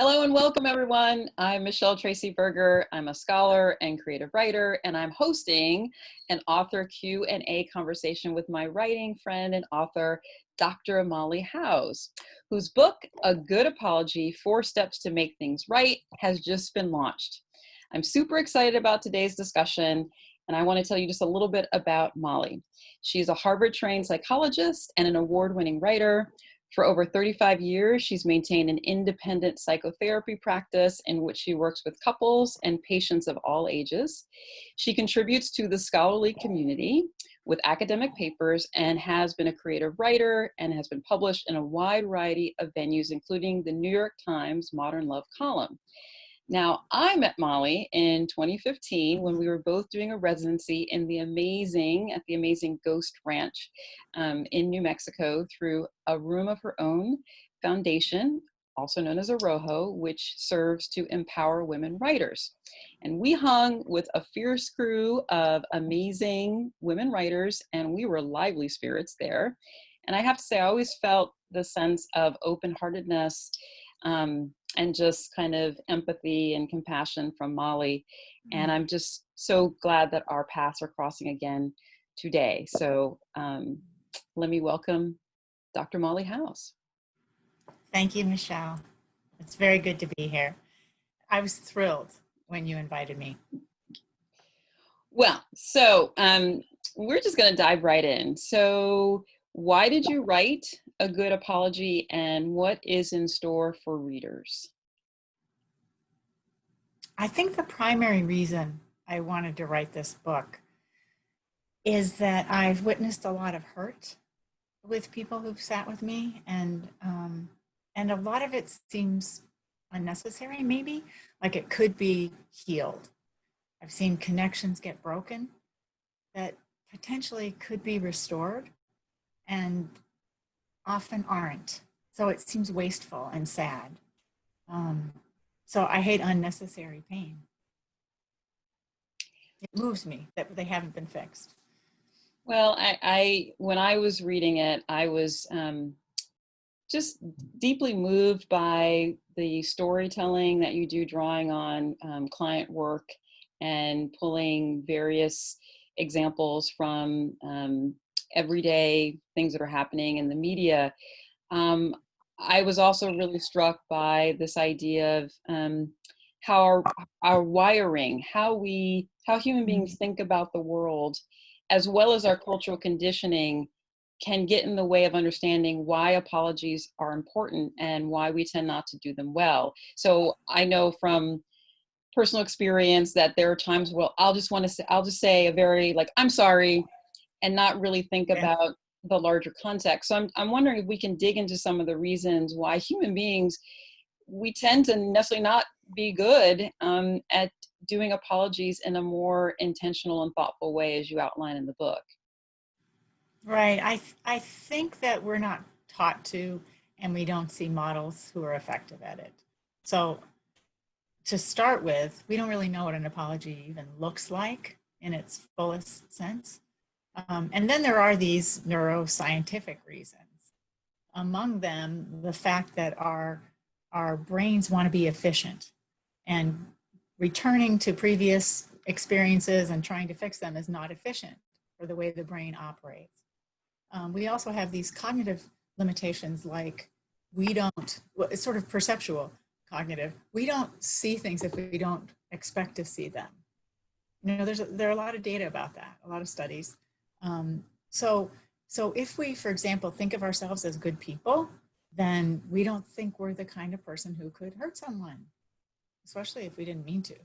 Hello and welcome everyone. I'm Michele Tracy Berger. I'm a scholar and creative writer, and I'm hosting an author Q&A conversation with my writing friend and author, Dr. Molly Howes, whose book, A Good Apology, 4 Steps to Make Things Right, has just been launched. I'm super excited about today's discussion, and I want to tell you just a little bit about Molly. She's a Harvard-trained psychologist and an award-winning writer. For over 35 years, she's maintained an independent psychotherapy practice in which she works with couples and patients of all ages. She contributes to the scholarly community with academic papers and has been a creative writer and has been published in a wide variety of venues, including the New York Times Modern Love column. Now, I met Molly in 2015 when we were both doing a residency at the amazing Ghost Ranch in New Mexico through A Room of Her Own Foundation, also known as a ROHO, which serves to empower women writers. And we hung with a fierce crew of amazing women writers, and we were lively spirits there. And I have to say, I always felt the sense of open-heartedness and just kind of empathy and compassion from Molly. And I'm just so glad that our paths are crossing again today. So let me welcome Dr. Molly Howes. Thank you, Michele. It's very good to be here. I was thrilled when you invited me. Well, so we're just going to dive right in. So why did you write A Good Apology, and what is in store for readers? I think the primary reason I wanted to write this book is that I've witnessed a lot of hurt with people who've sat with me, and a lot of it seems unnecessary, maybe, like it could be healed. I've seen connections get broken that potentially could be restored and often aren't. So it seems wasteful and sad. So I hate unnecessary pain. It moves me that they haven't been fixed. Well, I when I was reading it, I was just deeply moved by the storytelling that you do, drawing on client work and pulling various examples from everyday things that are happening in the media. I was also really struck by this idea of how our wiring, how human beings think about the world, as well as our cultural conditioning, can get in the way of understanding why apologies are important and why we tend not to do them well. So I know from personal experience that there are times where I'll just say a very I'm sorry, and not really think about the larger context. So I'm wondering if we can dig into some of the reasons why human beings, we tend to necessarily not be good at doing apologies in a more intentional and thoughtful way, as you outline in the book. Right. I think that we're not taught to, and we don't see models who are effective at it. So to start with, we don't really know what an apology even looks like in its fullest sense. And then there are these neuroscientific reasons. Among them, the fact that our brains want to be efficient, and returning to previous experiences and trying to fix them is not efficient for the way the brain operates. We also have these cognitive limitations, like it's sort of perceptual cognitive. We don't see things if we don't expect to see them. There are a lot of data about that, a lot of studies. So if we, for example, think of ourselves as good people, then we don't think we're the kind of person who could hurt someone, especially if we didn't mean to,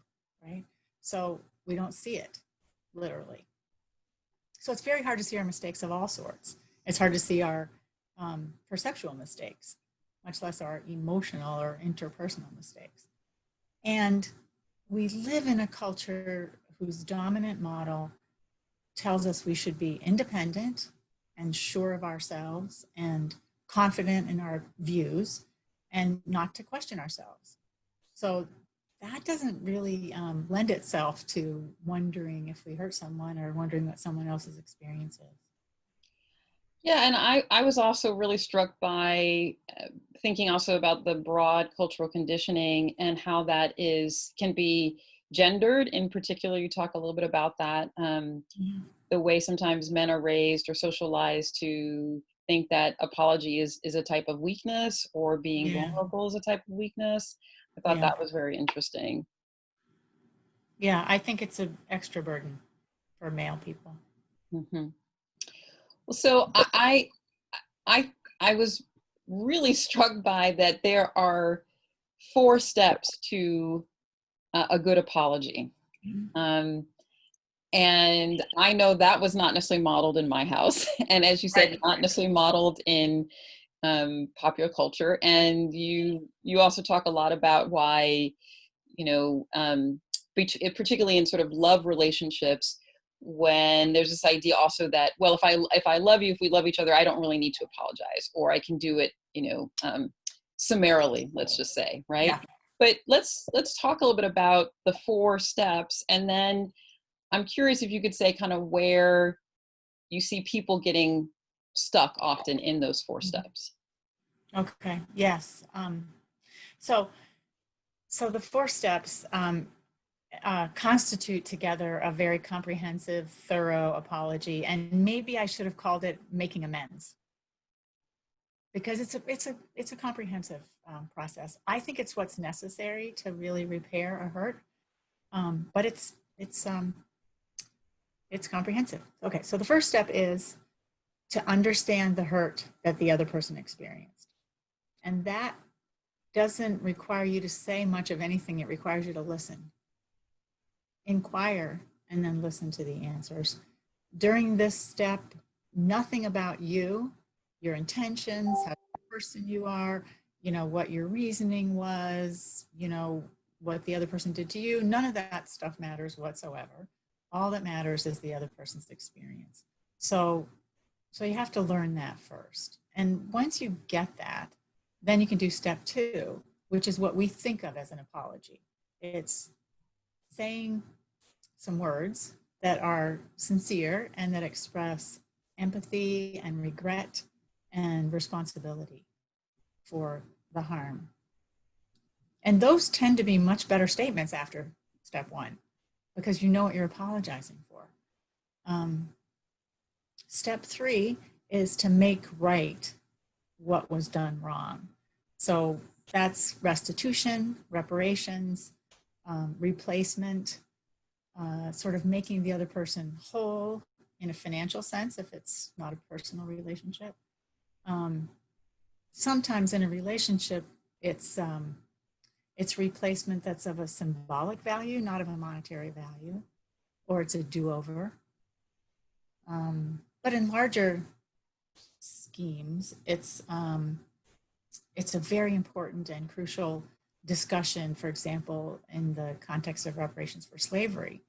right? So we don't see it, literally. So it's very hard to see our mistakes of all sorts. It's hard to see our perceptual mistakes, much less our emotional or interpersonal mistakes. And we live in a culture whose dominant model tells us we should be independent and sure of ourselves and confident in our views and not to question ourselves. So that doesn't really lend itself to wondering if we hurt someone or wondering what someone else's experience is. Yeah, and I was also really struck by thinking also about the broad cultural conditioning and how that can be gendered. In particular, you talk a little bit about that, Mhm. the way sometimes men are raised or socialized to think that apology is a type of weakness, or being Yeah, vulnerable is a type of weakness. I thought yeah, that was very interesting. yeah. I think it's an extra burden for male people. Hmm. Well, so I I was really struck by that there are 4 steps to a good apology. Mhm. Um, and I know that was not necessarily modeled in my house. And as you said, Right. not necessarily modeled in popular culture. And you also talk a lot about why, you know, particularly in sort of love relationships, when there's this idea also that, well, if I love you, if we love each other, I don't really need to apologize, or I can do it, summarily, let's just say, right? Yeah. But let's talk a little bit about the 4 steps, and then I'm curious if you could say kind of where you see people getting stuck often in those 4 steps. Okay. Yes. So, so the 4 steps constitute together a very comprehensive, thorough apology, and maybe I should have called it making amends because it's a comprehensive process. I think it's what's necessary to really repair a hurt, but it's comprehensive. Okay. So the first step is to understand the hurt that the other person experienced, and that doesn't require you to say much of anything. It requires you to listen, inquire, and then listen to the answers. During this step, nothing about you, your intentions, how the person you are, what your reasoning was, what the other person did to you, none of that stuff matters whatsoever. All that matters is the other person's experience. So so you have to learn that first. And once you get that, then you can do step 2, which is what we think of as an apology. It's saying some words that are sincere and that express empathy and regret and responsibility for the harm. And those tend to be much better statements after step 1 because you know what you're apologizing for. Um, Step 3 is to make right what was done wrong. So that's restitution, reparations, replacement, sort of making the other person whole in a financial sense if it's not a personal relationship. Um, Sometimes in a relationship, it's replacement that's of a symbolic value, not of a monetary value, or it's a do-over. But in larger schemes, it's a very important and crucial discussion. For example, in the context of reparations for slavery,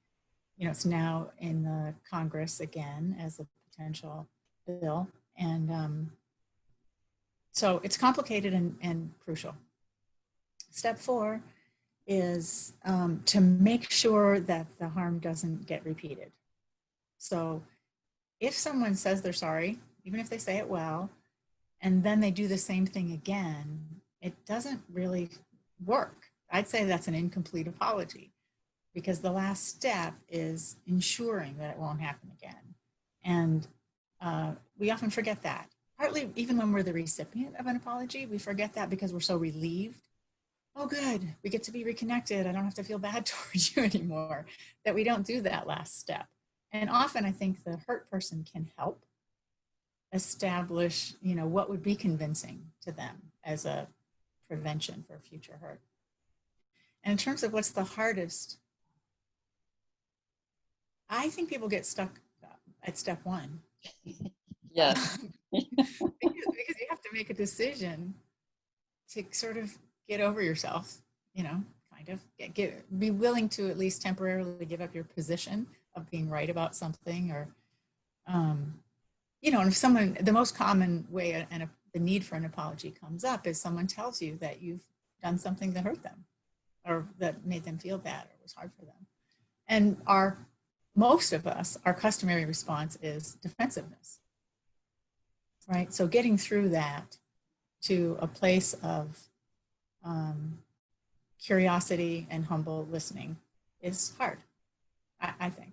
it's now in the Congress again as a potential bill. And so it's complicated and crucial. Step 4 is to make sure that the harm doesn't get repeated. So if someone says they're sorry, even if they say it well, and then they do the same thing again, it doesn't really work. I'd say that's an incomplete apology because the last step is ensuring that it won't happen again. And we often forget that. Partly, even when we're the recipient of an apology, we forget that because we're so relieved. Oh, good, we get to be reconnected. I don't have to feel bad towards you anymore, that we don't do that last step. And often I think the hurt person can help establish, what would be convincing to them as a prevention for future hurt. And in terms of what's the hardest, I think people get stuck at step 1. Yes. Because you have to make a decision to sort of get over yourself, kind of be willing to at least temporarily give up your position of being right about something, or and if someone, the most common way and the need for an apology comes up is someone tells you that you've done something that hurt them or that made them feel bad or was hard for them. And most of us, our customary response is defensiveness. right? So getting through that to a place of curiosity and humble listening is hard, I think.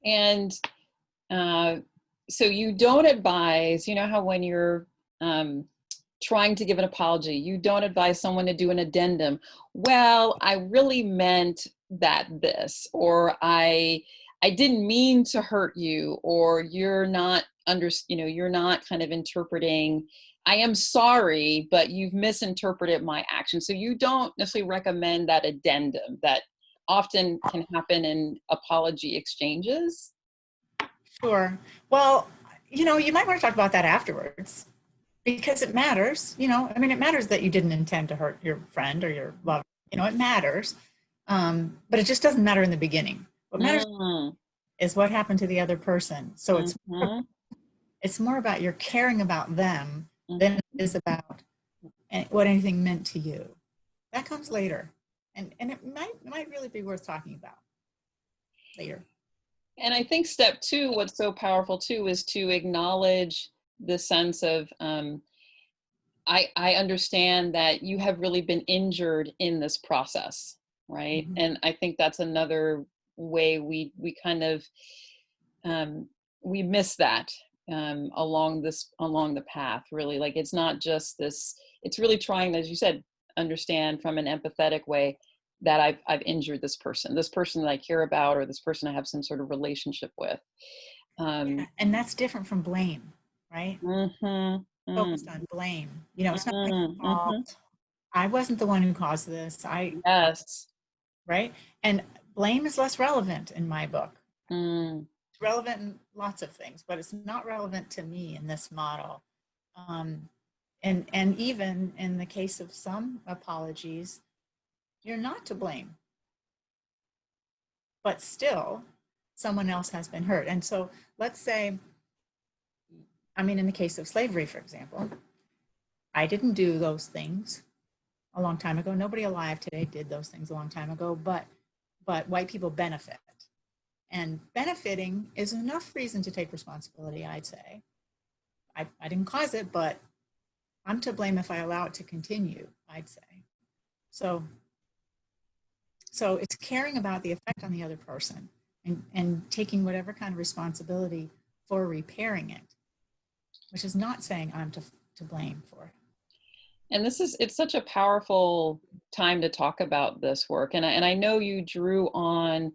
And so you don't advise, you know how when you're trying to give an apology, you don't advise someone to do an addendum. Well, I really meant that this, or I didn't mean to hurt you, or you're not you're not kind of interpreting, I am sorry, but you've misinterpreted my action. So you don't necessarily recommend that addendum that often can happen in apology exchanges. Sure. Well, you might want to talk about that afterwards because it matters. I mean, it matters that you didn't intend to hurt your friend or your lover. It matters. But it just doesn't matter in the beginning. What matters Mm, is what happened to the other person. So mhm, it's more about your caring about them than mhm. it is about what anything meant to you. That comes later. And it might really be worth talking about later. And I think step two, what's so powerful too, is to acknowledge the sense of, I understand that you have really been injured in this process, right? Mhm. And I think that's another way we kind of, um, we miss that along the path, really. Like it's not just this, it's really trying, as you said, understand from an empathetic way that I've injured this person that I care about, or this person I have some sort of relationship with. Yeah, Um, and that's different from blame, right? mhm, Focused on blame. It's not my mhm. fault. I wasn't the one who caused this. Yes. Right? And blame is less relevant in my book. Mm, It's relevant in lots of things, but it's not relevant to me in this model. Um, and even in the case of some apologies, you're not to blame, but still someone else has been hurt. And so let's say, I mean, in the case of slavery, for example, I didn't do those things a long time ago. Nobody alive today did those things a long time ago, but white people benefit. And benefiting is enough reason to take responsibility, I'd say. I didn't cause it, but I'm to blame if I allow it to continue, I'd say. So so it's caring about the effect on the other person and taking whatever kind of responsibility for repairing it, which is not saying I'm to blame for it. and it's such a powerful time to talk about this work. And I know you drew on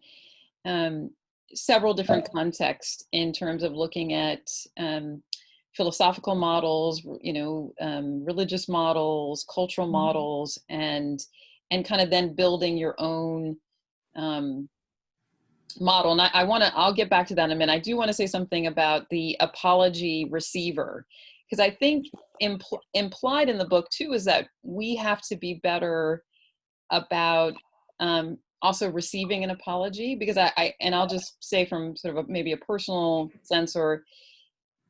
um, several different contexts in terms of looking at philosophical models, religious models, cultural models, and kind of then building your own um, model. And I'll get back to that in a minute. I do want to say something about the apology receiver, because I think implied in the book too is that we have to be better about also receiving an apology, because and I'll just say from sort of maybe a personal sense, or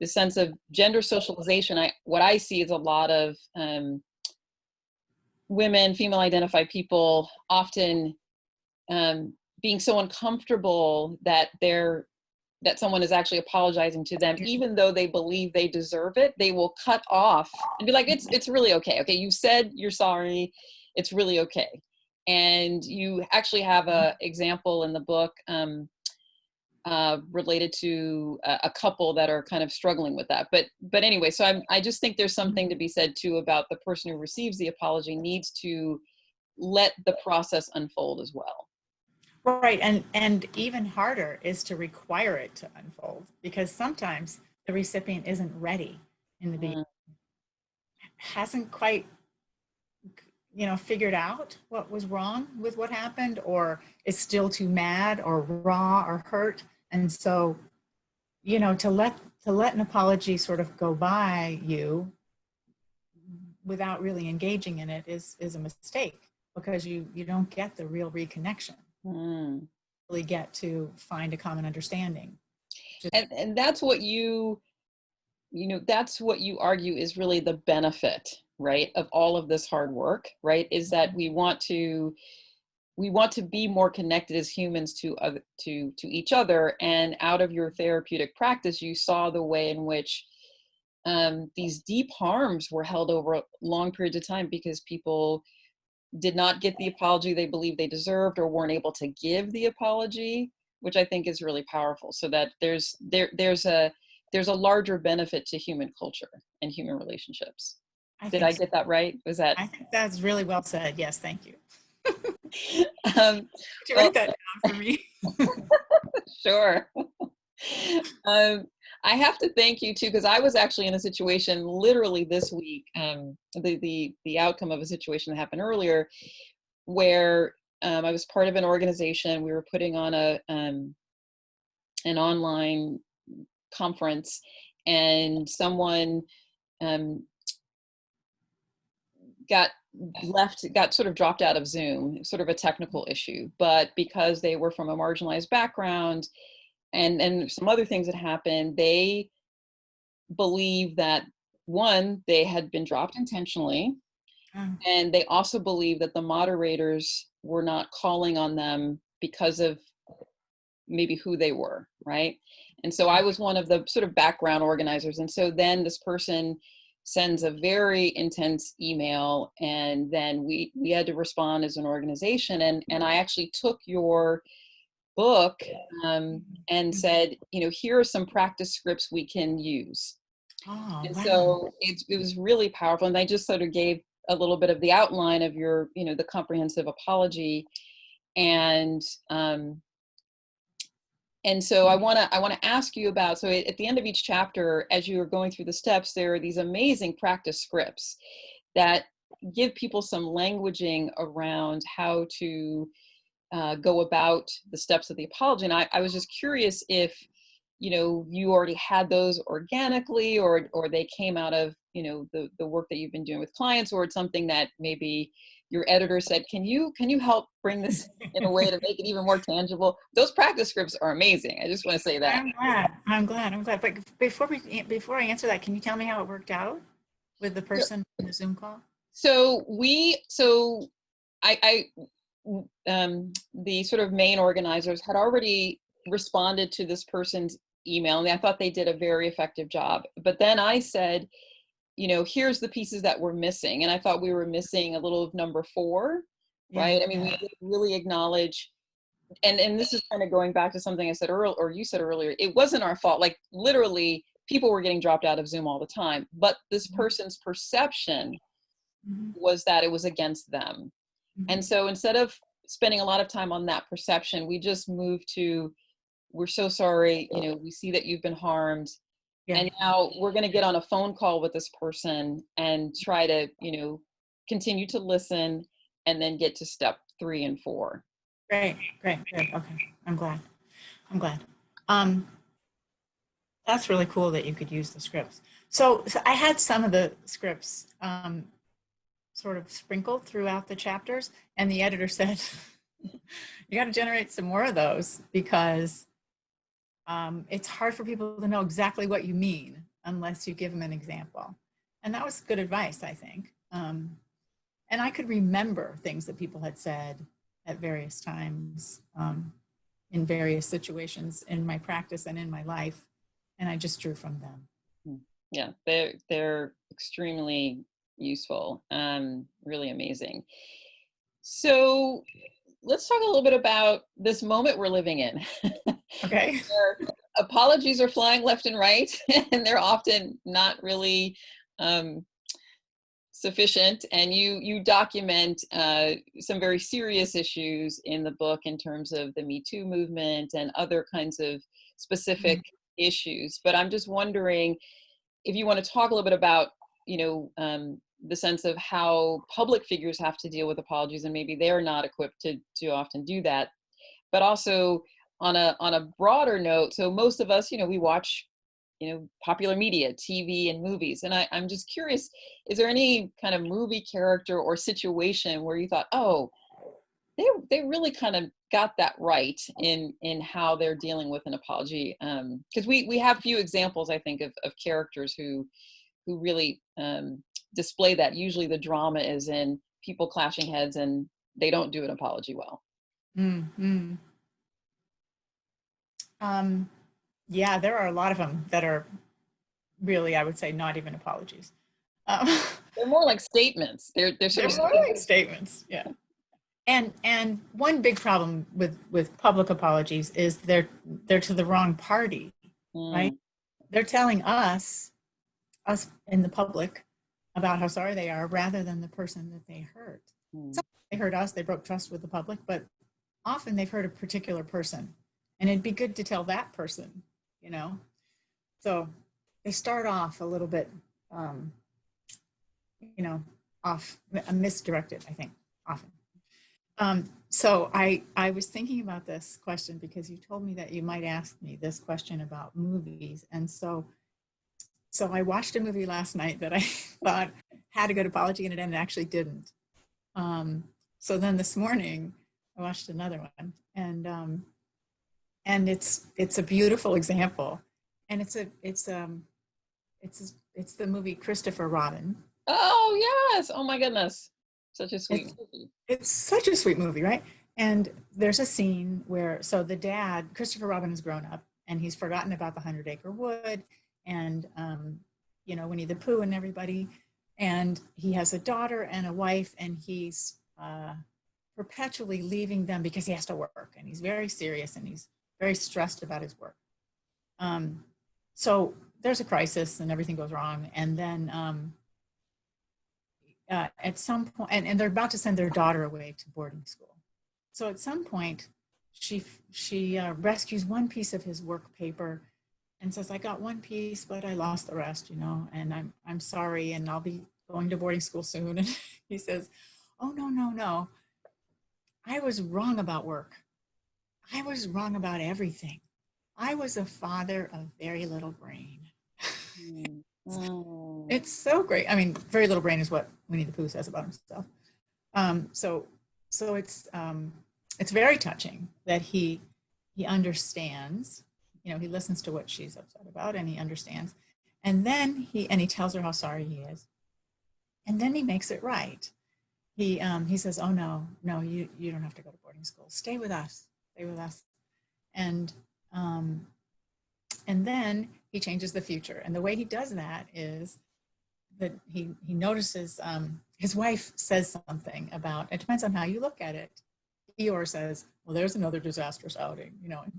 the sense of gender socialization, what I see is a lot of women, female identified people, often um, being so uncomfortable that someone is actually apologizing to them, even though they believe they deserve it. They will cut off and be like, it's really okay. Okay, you said you're sorry. It's really okay. And you actually have a example in the book related to a couple that are kind of struggling with that. But anyway, so I just think there's something to be said too about the person who receives the apology needs to let the process unfold as well. Right. And even harder is to require it to unfold because sometimes the recipient isn't ready in the beginning, Mm, hasn't quite figured out what was wrong with what happened, or is still too mad or raw or hurt. And so, to let an apology sort of go by you without really engaging in it is a mistake because you don't get the real reconnection, mm. really get to find a common understanding. Just And that's what that's what you argue is really the benefit, right, of all of this hard work, right, is that we want to be more connected as humans to each other. And out of your therapeutic practice, you saw the way in which these deep harms were held over long periods of time because people did not get the apology they believed they deserved or weren't able to give the apology, which I think is really powerful. So that there's a larger benefit to human culture and human relationships. I Did think I so. get that right? Was that? I think that's really well said. Yes, thank you. um, Could you well, write that down for me? sure. um, I have to thank you too, because I was actually in a situation literally this week. The outcome of a situation that happened earlier, where I was part of an organization. We were putting on an online conference, and someone um, got got sort of dropped out of Zoom, sort of a technical issue. But because they were from a marginalized background, and some other things that happened, they believe that, one, they had been dropped intentionally, Oh, and they also believe that the moderators were not calling on them because of maybe who they were, right? And so I was one of the sort of background organizers. And so then this person sends a very intense email, and then we had to respond as an organization. And I actually took your book, and said, here are some practice scripts we can use. oh, And wow. so it was really powerful. And I just sort of gave a little bit of the outline of your, the comprehensive apology. And and so I want to ask you about, so at the end of each chapter, as you are going through the steps, there are these amazing practice scripts that give people some languaging around how to go about the steps of the apology. And I was just curious if, you already had those organically, or they came out of, the work that you've been doing with clients, or it's something that maybe your editor said, can you help bring this in a way to make it even more tangible? Those practice scripts are amazing. I just want to say that. I'm glad. I'm glad. I'm glad. But before I answer that, can you tell me how it worked out with the Sure. person in the Zoom call? So I the sort of main organizers had already responded to this person's email, and I thought they did a very effective job. But then I said, here's the pieces that we're missing. And I thought we were missing a little of number 4, Yeah, right? I mean, yeah. we really acknowledge, and this is kind of going back to something I said earlier, or you said earlier, it wasn't our fault. Like, literally, people were getting dropped out of Zoom all the time. But this person's perception Mm-hmm. was that it was against them. Mm-hmm. And so instead of spending a lot of time on that perception, we just moved to, we're so sorry, we see that you've been harmed. Yeah. And now we're going to get on a phone call with this person and try to, continue to listen, and then get to step 3 and 4. Great. Great. Good. Okay. I'm glad. I'm glad. Um, that's really cool that you could use the scripts. So I had some of the scripts sort of sprinkled throughout the chapters, and the editor said, "You got to generate some more of those because it's hard for people to know exactly what you mean unless you give them an example." And that was good advice, I think. And I could remember things that people had said at various times in various situations in my practice and in my life, and I just drew from them. Yeah, they're extremely useful. Really amazing. So let's talk a little bit about this moment we're living in. Okay. Where apologies are flying left and right, and they're often not really um, sufficient. And you document some very serious issues in the book in terms of the Me Too movement and other kinds of specific issues. But I'm just wondering if you want to talk a little bit about, the sense of how public figures have to deal with apologies, and maybe they're not equipped to often do that. But also on a broader note, so most of us, we watch, popular media, TV and movies. And I'm just curious, is there any kind of movie character or situation where you thought, oh, they really kind of got that right in how they're dealing with an apology? Because we have few examples, I think, of characters who really display that. Usually the drama is in people clashing heads, and they don't do an apology well. Mm-hmm. Yeah, there are a lot of them that are really, I would say, not even apologies. Um, They're more like statements. They're sort they're of more like statements. Yeah. And one big problem with public apologies is they're to the wrong party, right? mm, They're telling us in the public about how sorry they are rather than the person that they hurt. mm. So they hurt us, they broke trust with the public, but often they've hurt a particular person. And it'd be good to tell that person, you know? So they start off a little bit, um, off, misdirected, I think, often. So I was thinking about this question because you told me that you might ask me this question about movies. And so I watched a movie last night that I thought had a good apology in it and it actually didn't. So then this morning I watched another one and it's a beautiful example. And it's the movie Christopher Robin. Oh yes! Oh my goodness, such a sweet It's movie. it's such a sweet movie, right? And there's a scene where so the dad, Christopher Robin, has grown up and he's forgotten about the 100-acre wood and Winnie the Pooh and everybody. And he has a daughter and a wife, and he's perpetually leaving them because he has to work, and he's very serious and he's very stressed about his work. So there's a crisis and everything goes wrong, and then at some point, and they're about to send their daughter away to boarding school. So at some point, she rescues one piece of his work paper and says, "I got one piece, but I lost the rest, and I'm sorry, and I'll be going to boarding school soon." And he says, "Oh no, no, no! I was wrong about work. I was wrong about everything. I was a father of very little brain." Mm. Mm. It's so great. I mean, very little brain is what Winnie the Pooh says about himself. So it's very touching that he understands. He listens to what she's upset about, and he understands. And then he tells her how sorry he is, and then he makes it right. He says, "Oh no, no, you don't have to go to boarding school. Stay with us. Stay with us." And um, and then he changes the future. And the way he does that is that he notices his wife says something about, it depends on how you look at it. Eeyore says, "Well, there's another disastrous outing."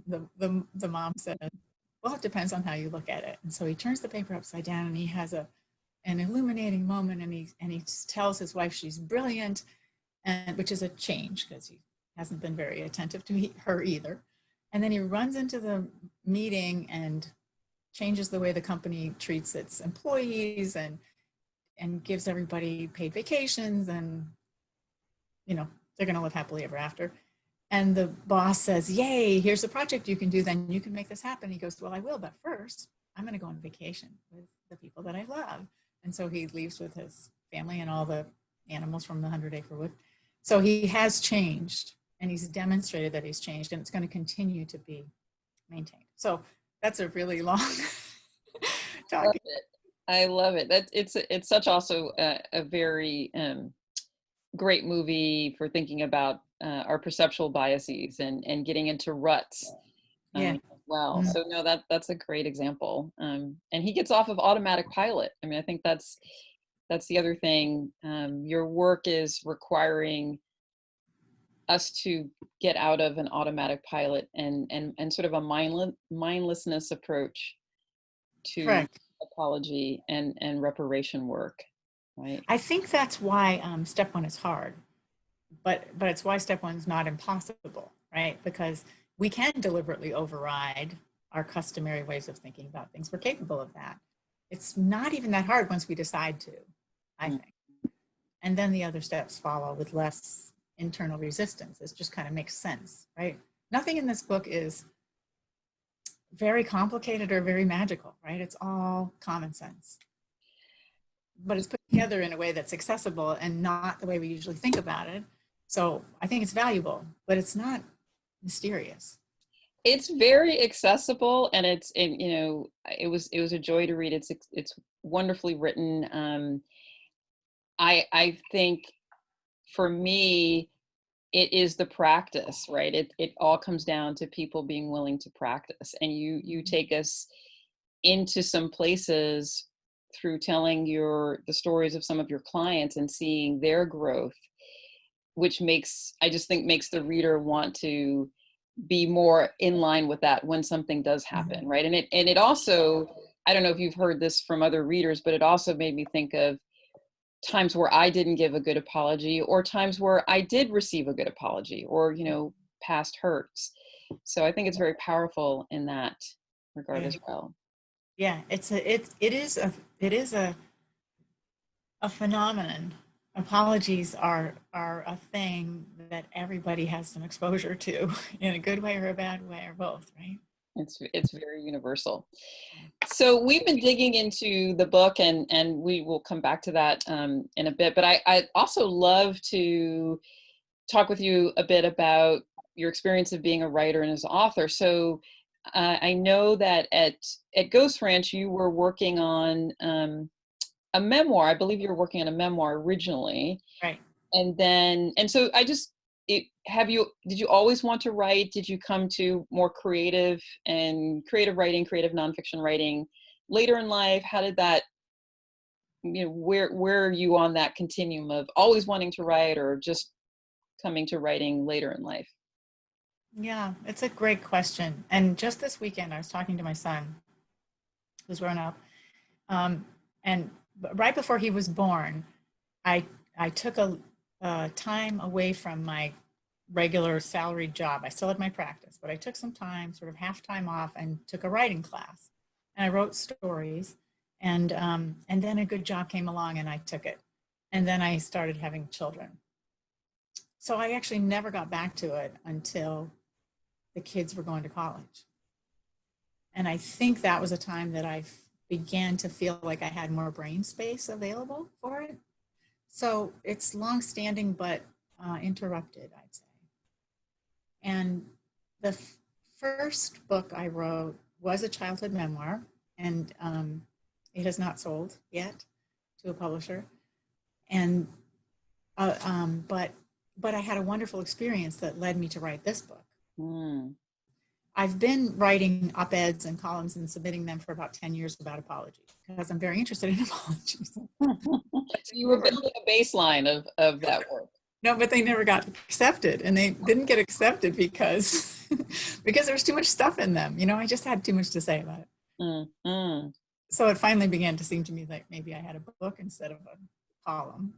The mom says, "Well, it depends on how you look at it." And so he turns the paper upside down and he has an illuminating moment, and he tells his wife she's brilliant, and which is a change because he hasn't been very attentive to her either. And then he runs into the meeting and changes the way the company treats its employees and gives everybody paid vacations, and they're going to live happily ever after. And the boss says, "Yay, here's a project you can do, then you can make this happen." He goes, "Well, I will, but first I'm going to go on vacation with the people that I love." And so he leaves with his family and all the animals from the 100-acre wood. So he has changed, and he's demonstrated that he's changed, and it's going to continue to be maintained. So that's a really long talking. I love it. It's such also a very great movie for thinking about our perceptual biases and getting into ruts Yeah. as well. So no, that's a great example. And he gets off of automatic pilot. I mean, I think that's the other thing. Your work is requiring us to get out of an automatic pilot and sort of a mindlessness approach to Correct. apology and reparation work, right? I think that's why step one is hard, but it's why step one is not impossible, right? Because we can deliberately override our customary ways of thinking about things. We're capable of that. It's not even that hard once we decide to, I think. And then the other steps follow with less internal resistance. It just kind of makes sense, right? Nothing in this book is very complicated or very magical, right? It's all common sense. But it's put together in a way that's accessible and not the way we usually think about it. So I think it's valuable, but it's not mysterious. It's very accessible, and it was a joy to read. It's wonderfully written. I think for me, it is the practice, right? It all comes down to people being willing to practice, and you take us into some places through telling the stories of some of your clients and seeing their growth, which I just think makes the reader want to be more in line with that when something does happen, right? And it also, I don't know if you've heard this from other readers, but it also made me think of times where I didn't give a good apology, or times where I did receive a good apology, or, past hurts. So I think it's very powerful in that regard Yeah. as well. Yeah, it is a phenomenon. Apologies are a thing that everybody has some exposure to in a good way or a bad way or both, right? It's very universal. So we've been digging into the book, and we will come back to that in a bit. But I also love to talk with you a bit about your experience of being a writer and as an author. So I know that at Ghost Ranch you were working on a memoir. I believe you were working on a memoir originally, Right. and so did you always want to write? Did you come to more creative writing, creative nonfiction writing later in life? How did that, where are you on that continuum of always wanting to write, or just coming to writing later in life? Yeah, it's a great question. And just this weekend, I was talking to my son, who's grown up, and right before he was born, I I took a time away from my regular salaried job. I still had my practice, but I took some time, sort of half time off, and took a writing class. And I wrote stories, and then a good job came along, and I took it. And then I started having children. So I actually never got back to it until the kids were going to college. And I think that was a time that I began to feel like I had more brain space available for it. So it's long-standing, but interrupted, I'd say. And the first book I wrote was a childhood memoir, and it has not sold yet to a publisher. And but I had a wonderful experience that led me to write this book. Mm. I've been writing op-eds and columns and submitting them for about 10 years about apologies because I'm very interested in apologies. So you were building a baseline of that work. No, but they never got accepted, and they didn't get accepted because because there was too much stuff in them. I just had too much to say about it. Mm. So it finally began to seem to me like maybe I had a book instead of a column.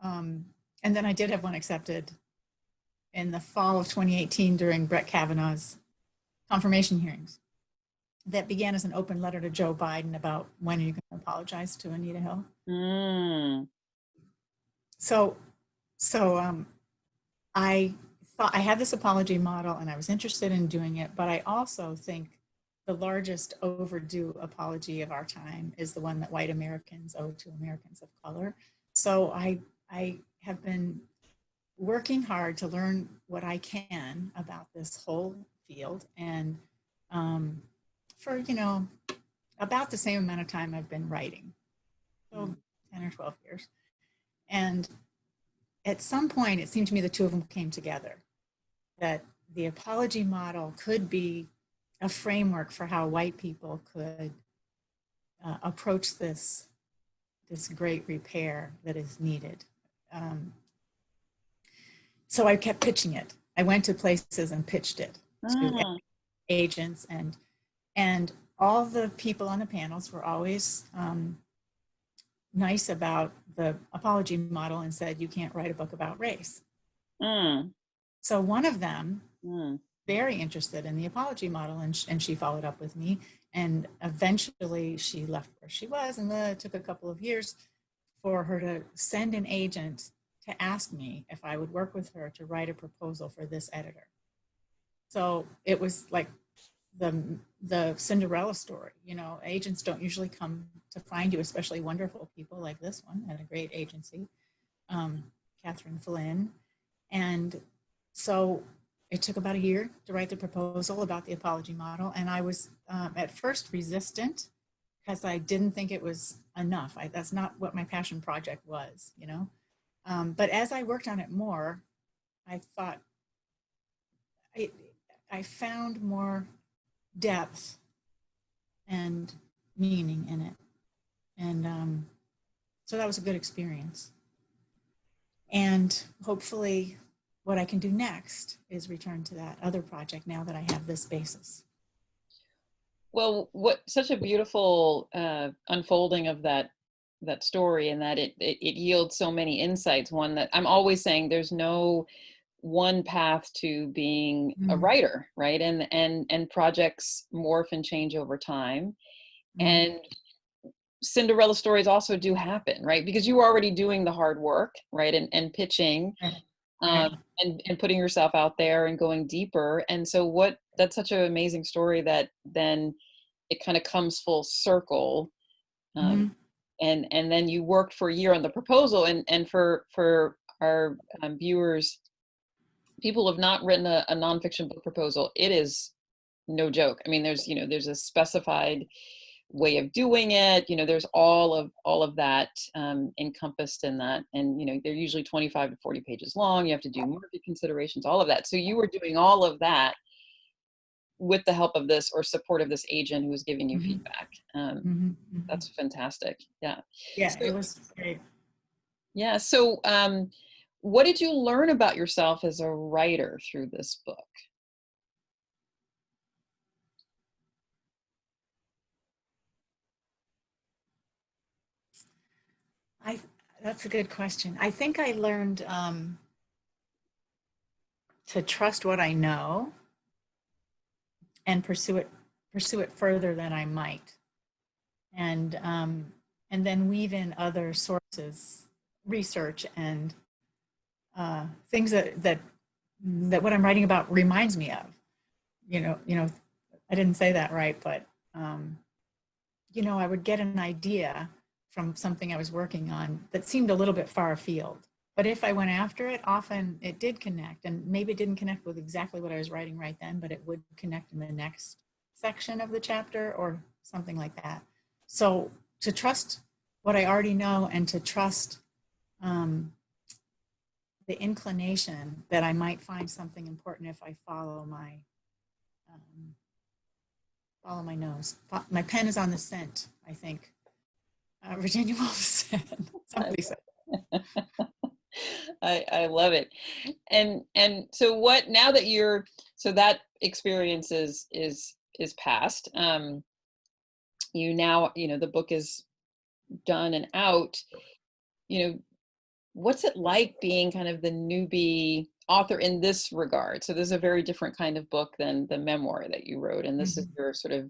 And then I did have one accepted in the fall of 2018 during Brett Kavanaugh's confirmation hearings. That began as an open letter to Joe Biden about when are you going to apologize to Anita Hill. Mm. So I thought I had this apology model and I was interested in doing it, but I also think the largest overdue apology of our time is the one that white Americans owe to Americans of color. So I have been working hard to learn what I can about this whole field, and for about the same amount of time I've been writing, so 10 or 12 years. And at some point, it seemed to me the two of them came together, that the apology model could be a framework for how white people could approach this great repair that is needed. So I kept pitching it. I went to places and pitched it to agents, and all the people on the panels were always nice about the apology model and said, you can't write a book about race. So one of them, very interested in the apology model, and she followed up with me, and eventually she left where she was, and it took a couple of years for her to send an agent to ask me if I would work with her to write a proposal for this editor. So it was like the Cinderella story. Agents don't usually come to find you, especially wonderful people like this one at a great agency, Catherine Flynn. And so it took about a year to write the proposal about the apology model. And I was at first resistant because I didn't think it was enough. That's not what my passion project was, but as I worked on it more, I thought I found more depth and meaning in it. And so that was a good experience. And hopefully what I can do next is return to that other project now that I have this basis. Well, what such a beautiful unfolding of that story, and that it yields so many insights. One that I'm always saying, there's no one path to being a writer, right? And projects morph and change over time. And Cinderella stories also do happen, right? Because you were already doing the hard work, right? And pitching, Right. and putting yourself out there and going deeper. And so that's such an amazing story that then it kind of comes full circle. And then you worked for a year on the proposal, and for our viewers, people who have not written a nonfiction book proposal, it is no joke. I mean, there's a specified way of doing it. There's all of that encompassed in that. And they're usually 25 to 40 pages long. You have to do market considerations, all of that. So you were doing all of that with the help of this, or support of this agent who was giving you feedback. That's fantastic. Yeah. Yeah, it was great. Yeah. So what did you learn about yourself as a writer through this book? That's a good question. I think I learned to trust what I know and pursue it further than I might, and then weave in other sources, research, and things that what I'm writing about reminds me of. I didn't say that right, but I would get an idea from something I was working on that seemed a little bit far afield. But if I went after it, often it did connect, and maybe it didn't connect with exactly what I was writing right then, but it would connect in the next section of the chapter or something like that. So to trust what I already know, and to trust the inclination that I might find something important if I follow my nose. My pen is on the scent, I think. Virginia Woolf said. Somebody said. I love it. And so what, now that so that experience is past, you now, the book is done and out, what's it like being kind of the newbie author in this regard? So this is a very different kind of book than the memoir that you wrote, and this is your sort of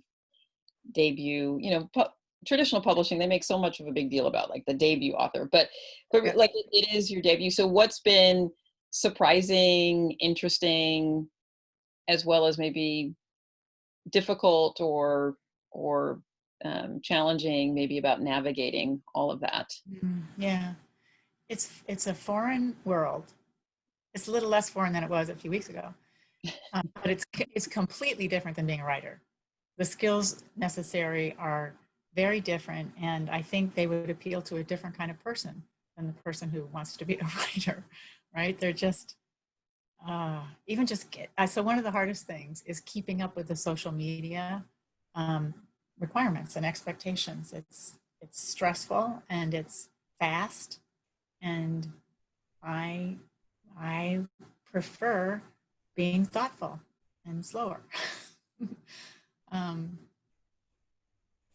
debut. Traditional publishing, they make so much of a big deal about like the debut author, but like it is your debut. So what's been surprising, interesting, as well as maybe difficult or challenging, maybe, about navigating all of that? Yeah, it's a foreign world. It's a little less foreign than it was a few weeks ago, but it's completely different than being a writer. The skills necessary are very different, and I think they would appeal to a different kind of person than the person who wants to be a writer, right? They're just so one of the hardest things is keeping up with the social media requirements and expectations. It's stressful, and it's fast, and I prefer being thoughtful and slower.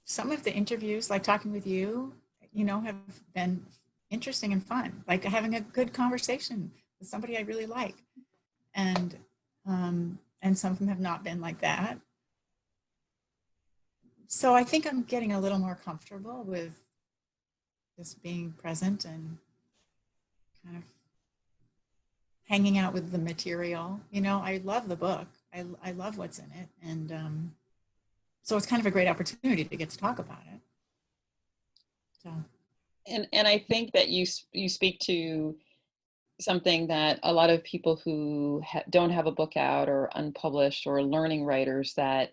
Some of the interviews, like talking with you, have been interesting and fun, like having a good conversation with somebody I really like. And some of them have not been like that. So I think I'm getting a little more comfortable with just being present and kind of hanging out with the material. I love the book. I love what's in it. And so it's kind of a great opportunity to get to talk about it. So. And I think that you speak to something that a lot of people who don't have a book out, or unpublished, or learning writers, that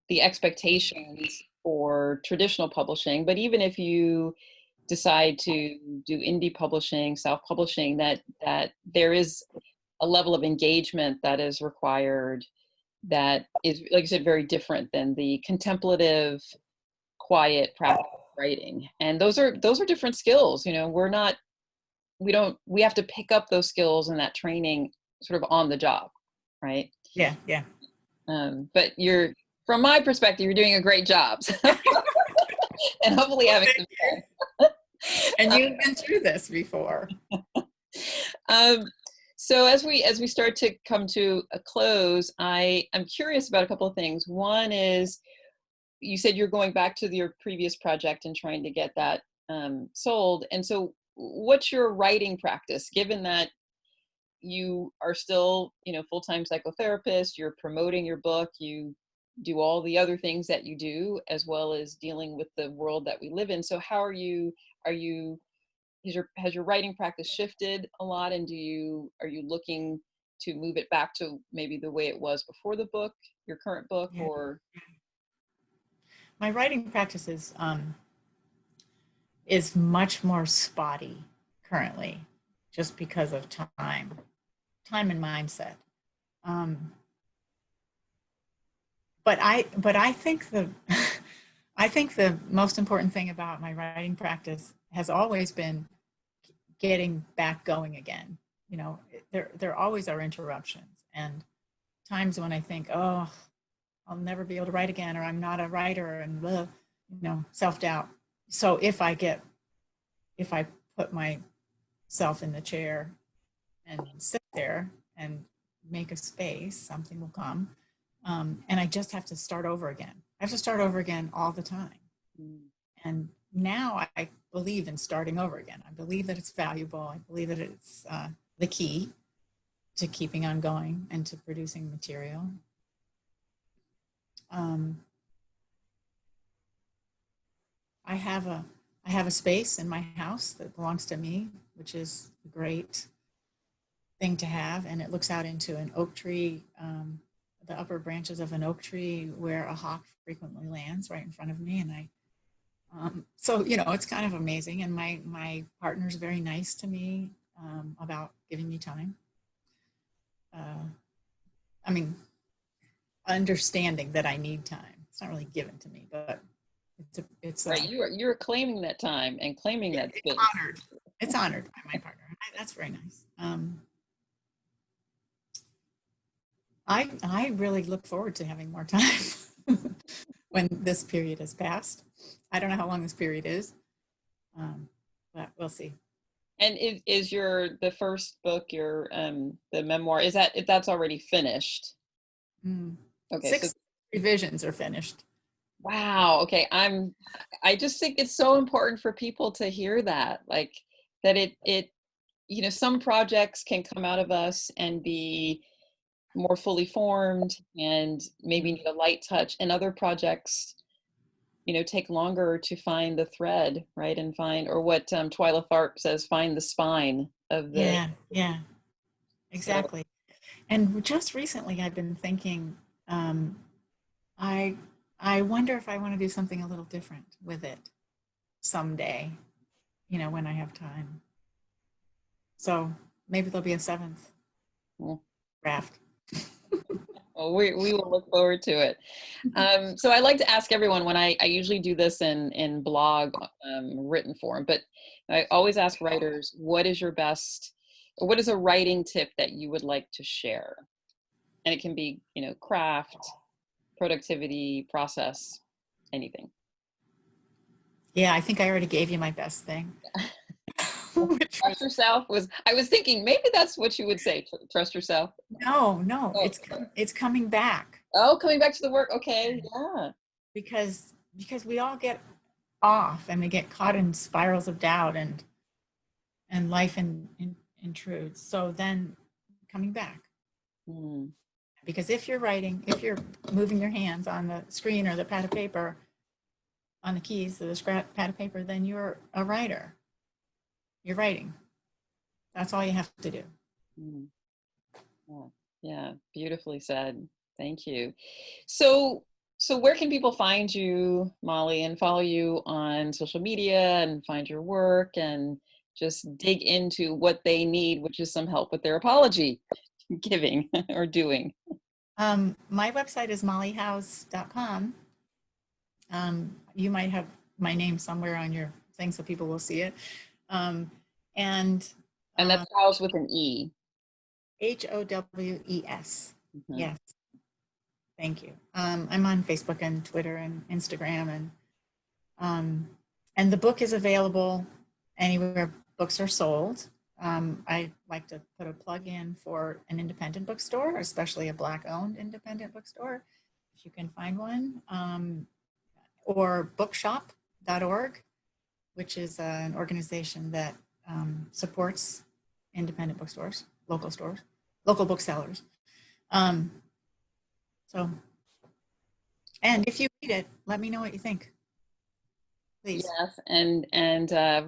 the expectations for traditional publishing, but even if you decide to do indie publishing, self-publishing, that there is a level of engagement that is required that is, like I said, very different than the contemplative quiet practice writing. And those are different skills. You know, we have to pick up those skills and that training sort of on the job, right? Yeah, yeah. But from my perspective, you're doing a great job. And hopefully having some fun. And you've been through this before. So as we start to come to a close, I'm curious about a couple of things. One is, you said you're going back to your previous project and trying to get that sold. And so what's your writing practice, given that you are still, full-time psychotherapist, you're promoting your book, you do all the other things that you do, as well as dealing with the world that we live in. So how has your writing practice shifted a lot, and are you looking to move it back to maybe the way it was before the book, your current book? Yeah. Or My writing practice is much more spotty currently, just because of time and mindset. But I think I think the most important thing about my writing practice has always been getting back going again. There always are interruptions and times when I think, oh, I'll never be able to write again, or I'm not a writer, and blah, self-doubt. So if I put myself in the chair and sit there and make a space, something will come. And I just have to start over again. I have to start over again all the time. And now I believe in starting over again. I believe that it's valuable. I believe that it's the key to keeping on going and to producing material. I have a space in my house that belongs to me, which is a great thing to have, and it looks out into an oak tree, the upper branches of an oak tree where a hawk frequently lands right in front of me. And so it's kind of amazing. And my partner's very nice to me about giving me time. Understanding that I need time. It's not really given to me, but it's right. You're claiming that time and claiming that space. Honored. It's honored by my partner. That's very nice. I really look forward to having more time when this period has passed. I don't know how long this period is, but we'll see. And is the first book, the memoir, that's already finished? Okay, 6 revisions are finished. Wow. Okay. I just think it's so important for people to hear that, like that some projects can come out of us and be more fully formed and maybe need a light touch, and other projects, take longer to find the thread, right? And find, or what Twyla Tharp says, find the spine of the. Yeah, exactly. So, and just recently I've been thinking, I wonder if I want to do something a little different with it someday, when I have time. So maybe there'll be a 7th draft. Well, we will look forward to it. So I like to ask everyone, when I usually do this in blog written form, but I always ask writers, what is a writing tip that you would like to share? And it can be, craft, productivity, process, anything. Yeah, I think I already gave you my best thing. Trust yourself I was thinking maybe that's what you would say. Trust yourself. No, it's coming back. Oh, coming back to the work. Okay. Yeah. Because we all get off and we get caught in spirals of doubt and life intrudes. So then coming back. Because if you're writing, if you're moving your hands on the screen or the pad of paper, on the keys of the scrap pad of paper, then you're a writer. You're writing. That's all you have to do. Yeah, beautifully said. Thank you. So where can people find you, Molly, and follow you on social media and find your work and just dig into what they need, which is some help with their apology giving or doing? My website is mollyhouse.com. You might have my name somewhere on your thing so people will see it. And And that's House with an E. Howes. Mhm. Yes, thank you. I'm on Facebook and Twitter and Instagram, um, and the book is available anywhere books are sold. I like to put a plug in for an independent bookstore, especially a Black-owned independent bookstore, if you can find one, or bookshop.org, which is an organization that supports independent bookstores, local booksellers. Um, so, and if you read it, let me know what you think, please. Yes, and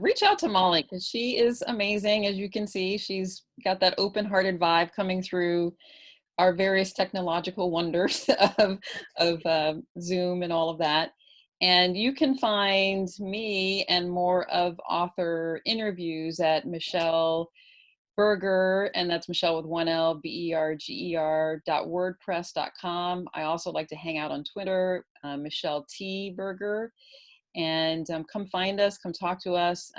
reach out to Molly because she is amazing. As you can see, she's got that open-hearted vibe coming through our various technological wonders of Zoom and all of that. And you can find me and more of author interviews at Michele Berger, and that's Michele with one L, BERGER.wordpress.com. I also like to hang out on Twitter, Michele T. Berger. And come find us, come talk to us.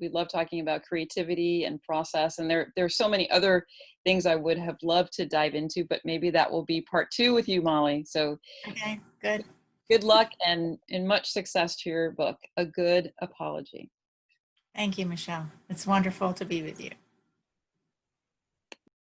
We love talking about creativity and process. And there's so many other things I would have loved to dive into, but maybe that will be part 2 with you, Molly. So Okay, good. good luck and much success to your book, A Good Apology. Thank you, Michele. It's wonderful to be with you.